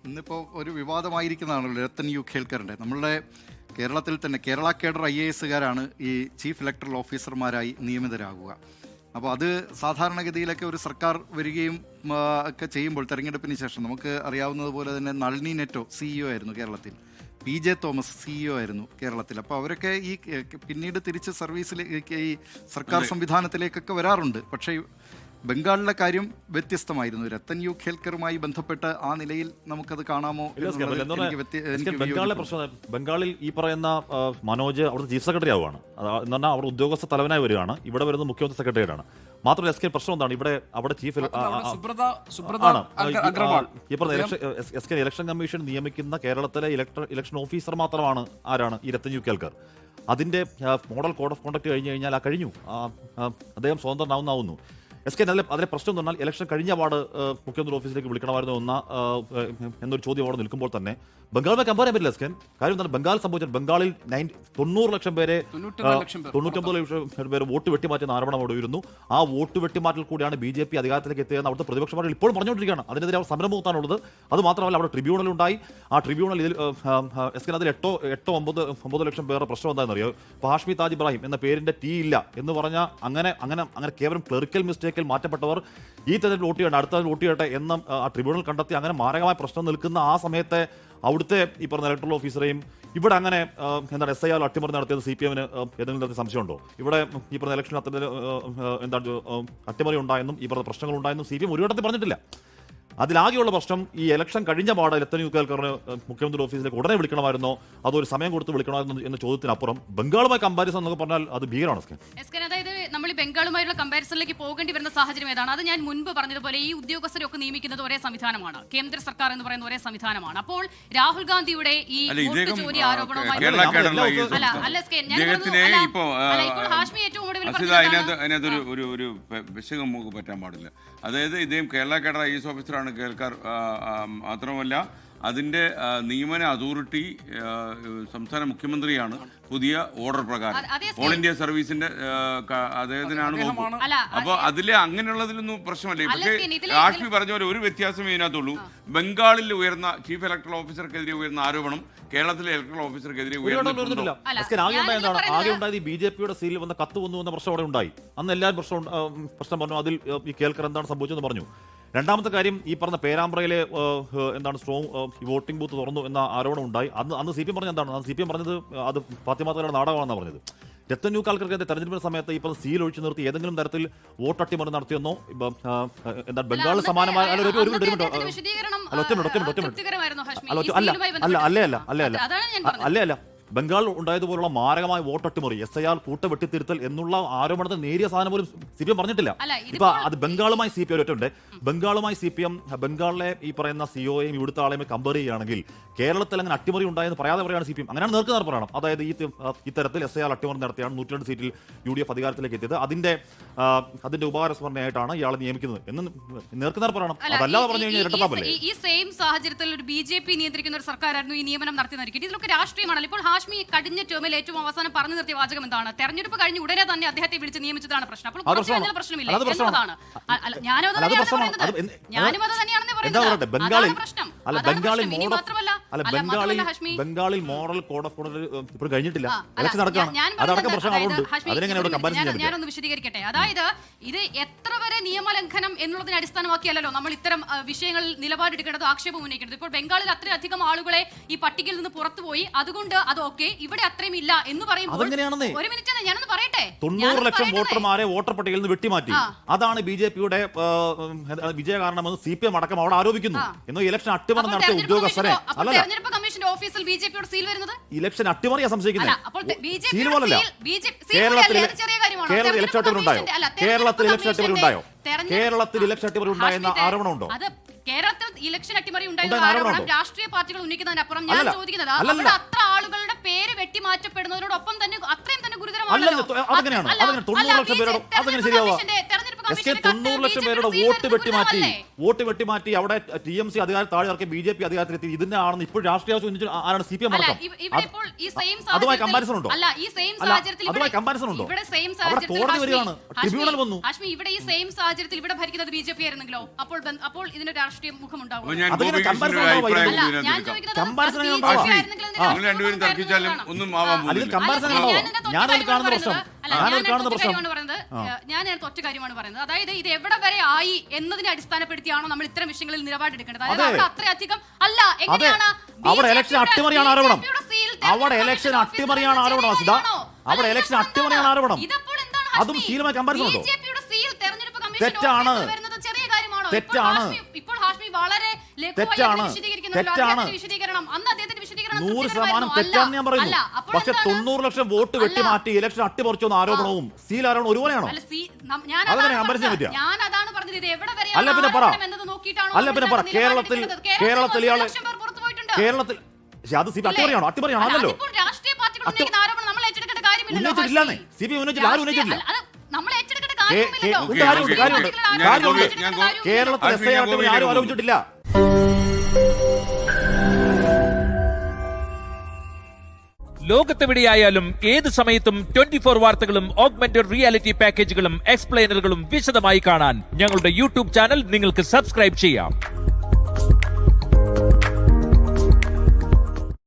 ഇന്നിപ്പോൾ ഒരു വിവാദമായിരിക്കുന്നതാണല്ലോ രത്തൻ യു ഖേൽക്കറിൻ്റെ. നമ്മളുടെ കേരളത്തിൽ തന്നെ കേരള കേഡർ IAS-കാരാണ് ഈ ചീഫ് ഇലക്ടറൽ ഓഫീസർമാരായി നിയമിതരാകുക. അപ്പോൾ അത് സാധാരണഗതിയിലൊക്കെ ഒരു സർക്കാർ വരികയും ഒക്കെ ചെയ്യുമ്പോൾ തെരഞ്ഞെടുപ്പിന് ശേഷം നമുക്ക് അറിയാവുന്നതുപോലെ തന്നെ നളിനി നെറ്റോ CEO ആയിരുന്നു കേരളത്തിൽ, PJ തോമസ് CEO ആയിരുന്നു കേരളത്തിൽ. അപ്പോൾ അവരൊക്കെ ഈ പിന്നീട് തിരിച്ച് സർവീസിലേക്ക് ഈ സർക്കാർ സംവിധാനത്തിലേക്കൊക്കെ വരാറുണ്ട്. പക്ഷേ ബംഗാളിലെ കാര്യം വ്യത്യസ്തമായിരുന്നു. രത്തൻ യു ഖേൽക്കറുമായി ബന്ധപ്പെട്ട് ആ നിലയിൽ നമുക്കത് കാണാമോ? ബംഗാളിലെ പ്രശ്നം, ബംഗാളിൽ ഈ പറയുന്ന മനോജ് അവിടുത്തെ ചീഫ് സെക്രട്ടറി ആവുകയാണ്. എന്ന് പറഞ്ഞാൽ അവിടെ ഉദ്യോഗസ്ഥ തലവനായി വരികയാണ്. ഇവിടെ വരുന്നത് മുഖ്യമന്ത്രി സെക്രട്ടറിയാണ്. മാത്രമല്ല SK പ്രശ്നം എന്താണ്, ഇവിടെ അവിടെ ചീഫ് ഈ പറഞ്ഞ SK ഇലക്ഷൻ കമ്മീഷൻ നിയമിക്കുന്ന കേരളത്തിലെ ഇലക്ഷൻ ഓഫീസർ മാത്രമാണ് ആരാണ് ഈ രത്തൻ യു ഖേൽക്കർ. അതിന്റെ മോഡൽ കോഡ് ഓഫ് കോണ്ടക്ട് കഴിഞ്ഞു കഴിഞ്ഞാൽ കഴിഞ്ഞു, അദ്ദേഹം സ്വതന്ത്രനാവുന്നു. SK അതിലെ പ്രശ്നം എന്ന് പറഞ്ഞാൽ ഇലക്ഷൻ കഴിഞ്ഞ പാട് മുഖ്യമന്ത്രി ഓഫീസിലേക്ക് വിളിക്കണമായിരുന്നു എന്നൊരു ചോദ്യം അവിടെ നിൽക്കുമ്പോൾ തന്നെ ബംഗാളുമായി കമ്പയർ ചെയ്യാൻ പറ്റില്ല. SK കാര്യം എന്താണ് ബംഗാൾ സംഭവിച്ചത്? ബംഗാളിൽ 90 ലക്ഷം പേരെ 99 ലക്ഷം പേര് വോട്ട് വെട്ടിമാറ്റുന്ന ആരോപണം അവിടെ വരുന്നു. ആ വോട്ട് വെട്ടിമാറ്റൽ കൂടിയാണ് BJP അധികാരത്തിലേക്ക് എത്തിയതെന്ന് അവിടുത്തെ പ്രതിപക്ഷ പാർട്ടികൾ ഇപ്പോഴും പറഞ്ഞുകൊണ്ടിരിക്കുകയാണ്. അതിനെതിരെ അവർ സമരം മുഖത്താണുള്ളത്. അത് മാത്രമല്ല അവിടെ ട്രിബ്യൂണൽ ഉണ്ടായി. ആ ട്രിബ്യൂണൽ ഇതിൽ SK അതിൽ 8-9 ലക്ഷം പേരുടെ പ്രശ്നം എന്താണെന്ന് അറിയോ? ഇപ്പോൾ ഹാഷ്മി താജ് ഇബ്രാഹിം എന്ന പേരിന്റെ T ഇല്ല എന്ന് പറഞ്ഞാൽ അങ്ങനെ കേവലം ക്ലറിക്കൽ മിസ്റ്റേക്കിൽ മാറ്റപ്പെട്ടവർ ഈ തെരഞ്ഞെടുപ്പ് വോട്ട് ചെയ്യണം, അടുത്ത വോട്ട് ചെയ്യട്ടെ എന്ന് ആ ട്രിബ്യൂണൽ കണ്ടെത്തി. അങ്ങനെ മാരകമായ പ്രശ്നം നിൽക്കുന്ന ആ സമയത്തെ അവിടുത്തെ ഈ പറഞ്ഞ ഇലക്ടറൽ ഓഫീസറെയും ഇവിടെ അങ്ങനെ എന്താണ് SIR അട്ടിമറി നടത്തിയത് CPM-ന് ഏതെങ്കിലും തരത്തിൽ സംശയമുണ്ടോ? ഇവിടെ ഈ പറഞ്ഞ ഇലക്ഷൻ എന്താണ് അട്ടിമറി ഉണ്ടായെന്നും ഈ പറഞ്ഞ പ്രശ്നങ്ങൾ ഉണ്ടായെന്നും CPM ഒരു ഘട്ടത്തിൽ പറഞ്ഞിട്ടില്ല. അതിലാകെയുള്ള പ്രശ്നം ഈ ഇലക്ഷൻ കഴിഞ്ഞ പാട് രത്തൻ യു ഖേൽക്കറിന് മുഖ്യമന്ത്രി ഓഫീസിലേക്ക് ഉടനെ വിളിക്കണമായിരുന്നോ അതോ ഒരു സമയം കൊടുത്ത് വിളിക്കണമായിരുന്നു എന്ന ചോദ്യത്തിനപ്പുറം ബംഗാളുമായി കമ്പാരിസൺ എന്നൊക്കെ പറഞ്ഞാൽ അത് ഭീകരമാണ്. അതായത് നമ്മൾ ഈ ബംഗാളുമായുള്ള കമ്പാരിസണിലേക്ക് പോകേണ്ടി വരുന്ന സാഹചര്യം ഏതാണ്? അത് ഞാൻ മുൻപ് പറഞ്ഞതുപോലെ ഈ ഉദ്യോഗസ്ഥരൊക്കെ നിയമിക്കുന്നത് ഒരേ സംവിധാനമാണ്, കേന്ദ്ര സർക്കാർ എന്ന് പറയുന്ന ഒരേ സംവിധാനമാണ്. അപ്പോൾ രാഹുൽ ഗാന്ധിയുടെ ഈ ചോദ്യ ആരോപണവുമായി ഹാഷ്മി ഏറ്റവും ഒരു വിഷയം നമുക്ക് പറ്റാൻ പാടില്ല. അതായത് ഇദ്ദേഹം കേരള കേഡർ IAS ഓഫീസറാണ് കേൾക്കാർ. മാത്രമല്ല അതിൻ്റെ നിയമന അതോറിറ്റി സംസ്ഥാന മുഖ്യമന്ത്രിയാണ്. പുതിയ ഓർഡർ പ്രകാരം ഓൾ ഇന്ത്യ സർവീസിന്റെ അദ്ദേഹത്തിനാണ്. അപ്പോൾ അതിലെ അങ്ങനെയുള്ളതിലൊന്നും പ്രശ്നമല്ലേ. പക്ഷേ ഹാഷ്മി പറഞ്ഞ പോലെ ഒരു വ്യത്യാസം ഇതിനകത്തുള്ളൂ. ബംഗാളിൽ ഉയർന്ന ചീഫ് ഇലക്ടറൽ ഓഫീസർക്കെതിരെ ഉയർന്ന ആരോപണം കേരളത്തിലെ ഇലക്ടറൽ ഓഫീസർക്കെതിരെ ഉയർന്നിട്ടില്ല. ആകെ ഉണ്ടായത് BJP-യുടെ സീലിൽ വന്ന കത്ത് വന്നു എന്ന പ്രശ്നം അവിടെ ഉണ്ടായി. അന്ന് എല്ലാവരും പ്രശ്നം പറഞ്ഞു. അതിൽ ഈ കേൽക്കർ എന്താണ് സംഭവിച്ചതെന്ന് പറഞ്ഞു. രണ്ടാമത്തെ കാര്യം ഈ പറഞ്ഞ പേരാമ്പ്രയിലെ എന്താണ് സ്ട്രോങ് വോട്ടിംഗ് ബൂത്ത് തുറന്നു എന്ന ആരോപണം ഉണ്ടായി. അന്ന് CPM പറഞ്ഞത് എന്താണ്? CPM പറഞ്ഞത് അത് ഫാത്തിമാത്തയുടെ നാടകമാണെന്നാണ് പറഞ്ഞത്. രത്തൻ യു ഖേൽക്കർക്ക് തെരഞ്ഞെടുപ്പിന് സമയത്ത് ഇപ്പോൾ സീൽ ഒഴിച്ചു നിർത്തി ഏതെങ്കിലും തരത്തിൽ വോട്ടട്ടിമറി നടത്തിയെന്നോ എന്താണ് ബംഗാൾ സമാനമായ അല്ല ബംഗാൾ ഉണ്ടായതുപോലുള്ള മാരകമായ വോട്ടട്ടിമറി SIR കൂട്ട വെട്ടിത്തിരുത്തൽ എന്നുള്ള ആരോപണത്തിൽ നേരിയ സാധനം പോലും CPM പറഞ്ഞിട്ടില്ല. ഇപ്പൊ അത് ബംഗാളുമായി CPM ഒറ്റുണ്ട്. ബംഗാളുമായി CPM ബംഗാളിലെ ഈ പറയുന്ന COയെയും ഇവിടുത്തെ ആളെയും കമ്പയർ ചെയ്യുകയാണെങ്കിൽ കേരളത്തിൽ അങ്ങനെ അട്ടിമറി ഉണ്ടായെന്ന് പറയാതെ പറയാണ് CPM. അങ്ങനെയാണ് നേർക്കുനേർ പറയണം. അതായത് ഇത്തരത്തിൽ SIR അട്ടിമറി നടത്തിയാണ് 102 സീറ്റിൽ UDF അധികാരത്തിലേക്ക് എത്തിയത്. അതിന്റെ ഉപകാരസ്മരണയായിട്ടാണ് ഇയാളെ നിയമിക്കുന്നത് എന്ന് നേർക്കുനേർ പറയണം. അതല്ലാതെ പറഞ്ഞു കഴിഞ്ഞാൽ ഇരട്ടത്താപ്പല്ലേ. ഈ സെയിം സാഹചര്യത്തിൽ ഒരു BJP നിയന്ത്രിക്കുന്ന ഒരു സർക്കാരായിരുന്നു ഈ നിയമനം നടത്തിയിരിക്കുന്നത്. ഇതിലൊക്കെ രാഷ്ട്രീയമാണല്ലോ. ഇപ്പോൾ ഹാഷ്മി കഴിഞ്ഞ ടേമിൽ ഏറ്റവും അവസാനം പറഞ്ഞു നിർത്തിയ വാചകം എന്താണ്? തെരഞ്ഞെടുപ്പ് കഴിഞ്ഞ് ഉടനെ തന്നെ അദ്ദേഹത്തെ വിളിച്ച് നിയമിച്ചതാണ് പ്രശ്നം. അപ്പോൾ പ്രശ്നമില്ല എന്നതാണ്. ബംഗാളിൽ മോറൽ കോഡ് ഓഫ് കോണ്ടക്ട് ഇപ്പോൾ കഴിഞ്ഞിട്ടില്ല. ഇലക്ഷൻ നടക്കുകയാണ്. അതടക്കം പ്രശ്നം അതുണ്ട്. ഞാനൊന്ന് വിശദീകരിക്കട്ടെ. അതായത് ഇത് എത്ര വരെ നിയമലംഘനം എന്നുള്ളതിനെ അടിസ്ഥാനമാക്കിയല്ലോ നമ്മൾ ഇത്തരം വിഷയങ്ങളിൽ നിലപാടെടുക്കേണ്ടത്, ആക്ഷേപം ഉന്നയിക്കേണ്ടത്. ഇപ്പോൾ ബംഗാളിൽ അത്രയധികം ആളുകളെ ഈ പട്ടികയിൽ നിന്ന് പുറത്തുപോയി, അതുകൊണ്ട് അത് ഓക്കെ, ഇവിടെ അത്രയും ഇല്ല എന്ന് പറയുമ്പോൾ ഒരു മിനിറ്റ് ഞാനൊന്ന് പറയട്ടെ. 90 ലക്ഷം വോട്ടർമാരെ വോട്ടർ പട്ടികയിൽ നിന്ന് വെട്ടിമാറ്റി. അതാണ് BJP-യുടെ വിജയ കാരണമെന്ന് CPM അടക്കം അവിടെ ആരോപിക്കുന്നു. എന്നോ ഇലക്ഷൻ അട്ടിമറി നടത്തിയ ഉദ്യോഗസ്ഥരെ തെരഞ്ഞെടുപ്പ് കമ്മീഷന്റെ ഓഫീസിൽ BJP-യുടെ സീൽ വരുന്നത് ഇലക്ഷൻ അട്ടിമറിയാ സംശയിക്കുന്നത്. സീൽ പോലല്ല. കേരളത്തിൽ ഇലക്ഷൻ അട്ടിമറി ഉണ്ടായോ? കേരളത്തിൽ ഇലക്ഷൻ അട്ടിമറി ഉണ്ടായോ? കേരളത്തിൽ ഇലക്ഷൻ അട്ടിമറി ഉണ്ടായെന്ന ആരോപണമുണ്ടോ? കേരളത്തിൽ ഇലക്ഷൻ അട്ടിമറി ഉണ്ടായിരുന്ന ആരോപണം രാഷ്ട്രീയ പാർട്ടികൾ ഉന്നയിക്കുന്നതിനപ്പുറം ഞാൻ ചോദിക്കുന്നത് അവിടെ അത്ര ആളുകളുടെ പേര് വെട്ടിമാറ്റപ്പെടുന്നതിനോടൊപ്പം തന്നെ അത്രയും തന്നെ ഗുരുതരമാണ്. കമ്മീഷന്റെ 90 ലക്ഷം പേരുടെ വോട്ട് വെട്ടിമാറ്റി അവിടെ TMC അധികാരം താഴെ ഇറക്കി BJP അധികാരത്തിലെത്തി ഇതിനാണെന്ന് ഇപ്പോൾ രാഷ്ട്രീയ ആരാണ് CPM അടക്കം. അതുമായി കമ്പാരിസൺ ഉണ്ടോ? അതുമായി കമ്പാരിസൺ ഉണ്ടോ? അവിടെ കോടതി വരികയാണ്, ട്രിബ്യൂണൽ വന്നു. ഇവിടെ ഈ സെയിം സാഹചര്യത്തിൽ ഇവിടെ ഭരിക്കുന്നത് BJP ആയിരുന്നെങ്കിലോ അപ്പോൾ ഇതിന് രാഷ്ട്രീയ മുഖം ഉണ്ടാവും. അപ്പോൾ ഞാൻ അതിന് ഗോപികൃഷ്ണന്റെ കമ്പാരിസൺ അഭിപ്രായം ഉണ്ടാവും. കൂടി ഇതിനകത്ത് എടുക്കാം. കമ്പാരിസൺ BJP ഉണ്ടാവും. ആയിരുന്നെങ്കിൽ ഇതിന് നിങ്ങൾ രണ്ടുപേരും തർക്കിച്ചാലും ഒന്നും ആവാൻ അതിൽ പോകുന്നില്ല. കമ്പാരിസൺ ഉണ്ടാവും. ഞാനതിൽ കാണുന്ന പ്രശ്നം ഞാൻ ഒറ്റ കാര്യമാണ് പറയുന്നത്. അതായത് ഇത് എവിടെ വരെ ആയി എന്നതിനെ അടിസ്ഥാനപ്പെടുത്തിയാണോ നമ്മൾ ഇത്തരം വിഷയങ്ങളിൽ നിലപാടെടുക്കേണ്ടത്? അതായത് അവിടെ അത്രയധികം അല്ല. എങ്ങനെയാണ് അവിടെ ഇലക്ഷൻ അട്ടിമറിയാണ് ആരോപണം. അവിടെ ഇലക്ഷൻ അട്ടിമറിയാണ് ആരോപണം വസിത. അവിടെ ഇലക്ഷൻ അട്ടിമറിയാണ് ആരോപണം. അതും സീലുമായി കമ്പാരിസൺ ഉണ്ടോ? തെറ്റാണ്. തെറ്റാണ്. തെറ്റാണ്. തെറ്റാണ്. 100% തെറ്റാണെന്ന് ഞാൻ പറയുന്നു. പക്ഷെ 90 ലക്ഷം വോട്ട് വെട്ടിമാറ്റി ഇലക്ഷൻ അട്ടിമറിച്ചെന്ന ആരോപണവും സീൽ ആരോപണം ഒരുപോലെയാണോ? അതെങ്ങനെ കമ്പാരിസൺ പറ്റുക? അല്ല പിന്നെ പറ. അല്ല പിന്നെ പറ. കേരളത്തിൽ ഇയാള് കേരളത്തിൽ അത് CPM അട്ടിമറിയാണോ? അട്ടിമറിയാണോ? അല്ലല്ലോ. ഉന്നയിച്ചിട്ടില്ലാന്നേ. CPM ഉന്നയിച്ചില്ല. ആരും ഉന്നയിച്ചിട്ടില്ല. കേരളത്തിൽ SI അട്ടിമറി ആരും ആരോപിച്ചിട്ടില്ല. ലോകത്തെവിടെയായാലും ഏത് സമയത്തും 24 വാർത്തകളും ഓഗ്മെന്റഡ് റിയാലിറ്റി പാക്കേജുകളും എക്സ്പ്ലെയിനറുകളും വിശദമായി കാണാൻ ഞങ്ങളുടെ YouTube ചാനൽ നിങ്ങൾക്ക് സബ്സ്ക്രൈബ് ചെയ്യാം.